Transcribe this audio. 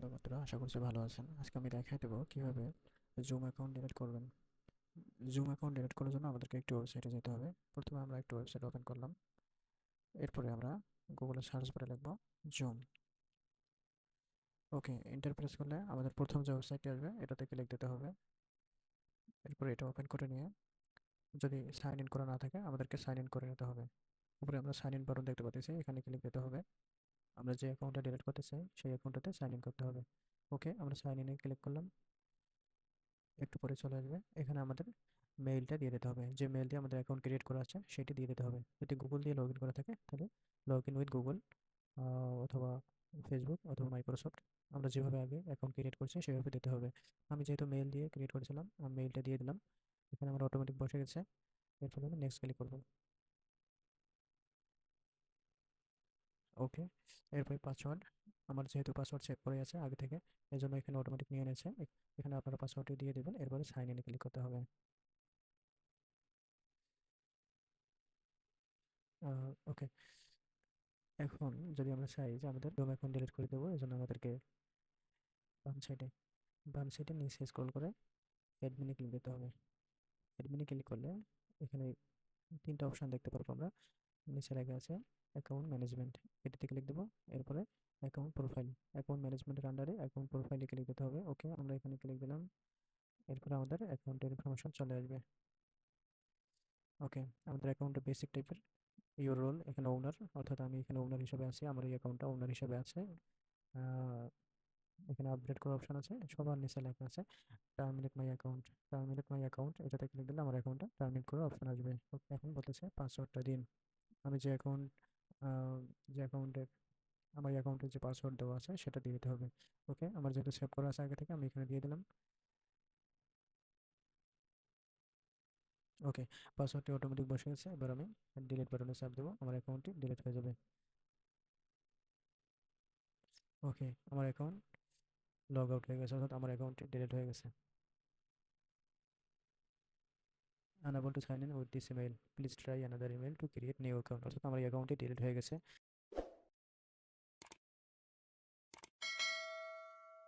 Hello বন্ধুরা, আশা করছি ভালো আছেন। আজকে আমি দেখাই দেবো কিভাবে জুম অ্যাকাউন্ট ডিলিট করবেন। জুম অ্যাকাউন্ট ডিলিট করার জন্য আমাদেরকে একটি ওয়েবসাইটে যেতে হবে। প্রথমে আমরা একটি ওয়েবসাইট ওপেন করলাম। এরপরে আমরা গুগলে সার্চ করে লিখব জুম। ওকে, এন্টার প্রেস করলে আমাদের প্রথম যে ওয়েবসাইটটি আসবে এটাতে ক্লিক দিতে হবে। এরপরে এটা ওপেন করে নিয়ে যদি সাইন ইন করা না থাকে আমাদেরকে সাইন ইন করে নিতে হবে। উপরে আমরা সাইন ইন বাটন দেখতে পাচ্ছি, এখানে ক্লিক দিতে হবে। আমরা যে অ্যাকাউন্টটা ডিলিট করতে চাই সেই অ্যাকাউন্টটাতে সাইন ইন করতে হবে। ওকে, আমরা সাইন ইনে ক্লিক করলাম। একটু পরে চলে আসবে, এখানে আমাদের মেইলটা দিয়ে দিতে হবে। যে মেইল দিয়ে আমাদের অ্যাকাউন্ট ক্রিয়েট করা আছে সেটি দিয়ে দিতে হবে। যদি গুগল দিয়ে লগ ইন করা থাকে তাহলে লগ ইন উইথ গুগল অথবা ফেসবুক অথবা মাইক্রোসফট, আমরা যেভাবে আগে অ্যাকাউন্ট ক্রিয়েট করছি সেভাবে দিতে হবে। আমি যেহেতু মেইল দিয়ে ক্রিয়েট করেছিলাম আমি মেইলটা দিয়ে দিলাম। এখানে আমার অটোমেটিক বসে গেছে। এরপর আমি নেক্সট ক্লিক করবো। ওকে, এরপর পাসওয়ার্ড, আমার যেহেতু পাসওয়ার্ড সেভ করে আছে আগে থেকে এই জন্য এখানে অটোমেটিক নিয়ে নিয়েছে। এখানে আপনারা পাসওয়ার্ডটি দিয়ে দেবেন, এরপরে সাইন ইনে ক্লিক করতে হবে। ওকে, এখন যদি আমরা চাই যে আমাদের ডোম অ্যাকাউন্ট ডিলিট করে দেবো, এই জন্য আমাদেরকে বাম সাইডে বাম সাইডে নিচে স্ক্রল করে অ্যাডমিনে ক্লিক দিতে হবে। অ্যাডমিনে ক্লিক করলে এখানে তিনটা অপশন দেখতে পারবো আমরা। নিচে লেখা আছে অ্যাকাউন্ট ম্যানেজমেন্ট, এটাতে ক্লিক দেবো। এরপরে অ্যাকাউন্ট প্রোফাইল, অ্যাকাউন্ট ম্যানেজমেন্টের আন্ডারে অ্যাকাউন্ট প্রোফাইলে ক্লিক দিতে হবে। ওকে, আমরা এখানে ক্লিক দিলাম। এরপরে আমাদের অ্যাকাউন্টের ইনফরমেশন চলে আসবে। ওকে, আমাদের অ্যাকাউন্টটা বেসিক টাইপের। ইউর রোল, এখানে ওনার, অর্থাৎ আমি এখানে ওনার হিসেবে আছি, আমার এই অ্যাকাউন্টটা ওনার হিসেবে আছে। আহ, এখানে আপডেট করার অপশন আছে, সবার নিচে লেখা আছে terminate my account. Terminate my account এটাতে ক্লিক দিলে আমার অ্যাকাউন্টটা টার্মিনেট করার অপশন আসবে। ওকে, এখন বলতেছে পাসওয়ার্ডটা দিন। আমি যে অ্যাকাউন্ট যে অ্যাকাউন্টে আমার অ্যাকাউন্টের যে পাসওয়ার্ড দেওয়া আছে সেটা দিয়ে দিতে হবে। ওকে, আমার যেহেতু সেভ করা আছে আগে থেকে আমি এখানে দিয়ে দিলাম। ওকে, পাসওয়ার্ডটি অটোমেটিক বসে গেছে। এবার আমি ডিলিট বাটনে চাপ দেবো, আমার অ্যাকাউন্টটি ডিলিট হয়ে যাবে। ওকে, আমার অ্যাকাউন্ট লগ আউট হয়ে গেছে, অর্থাৎ আমার অ্যাকাউন্টটি ডিলিট হয়ে গেছে। unable to sign in with this email, please try another email to create new account, অর্থাৎ আমার অ্যাকাউন্টটি ডিলিট হয়ে গেছে।